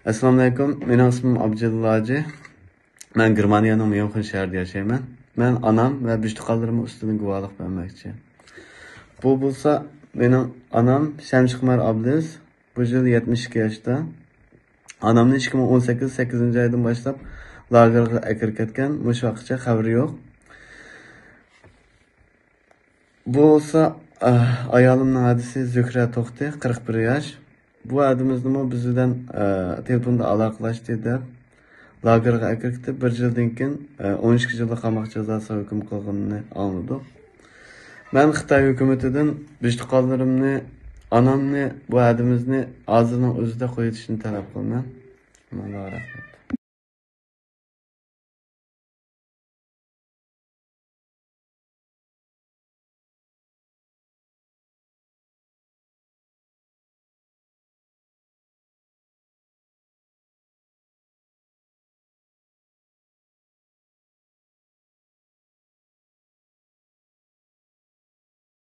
Assalomu alaykum. Mening ismim Abdullaji. Men Germaniyaning Myunxen shahrida yashayman. Men onam va bishtiqalarim ustidan guvohlik bermoqchi. Bu bo'lsa mening onam Shamshqimar Abduz. Bu yil 72 yoshda. Onamni 2018 8-oydan boshlab lagerga akirib ketgan. Mush vaqtgacha xabari yo'q. Bu bo'lsa ayolimning adisi Zuhra To'xti, 41 yosh. Bu adimizni bizdan telefonda aloqalashdi deb lagerga akirib 1 yildan keyin 12 yillik qamoq jazosi hukm qilganini anladik. Men Xitoy hukumatidan bishtiqalarimni, onamni, bu adimizni hozirning o'zida qo'yishni talab qilaman. Mana rahmat.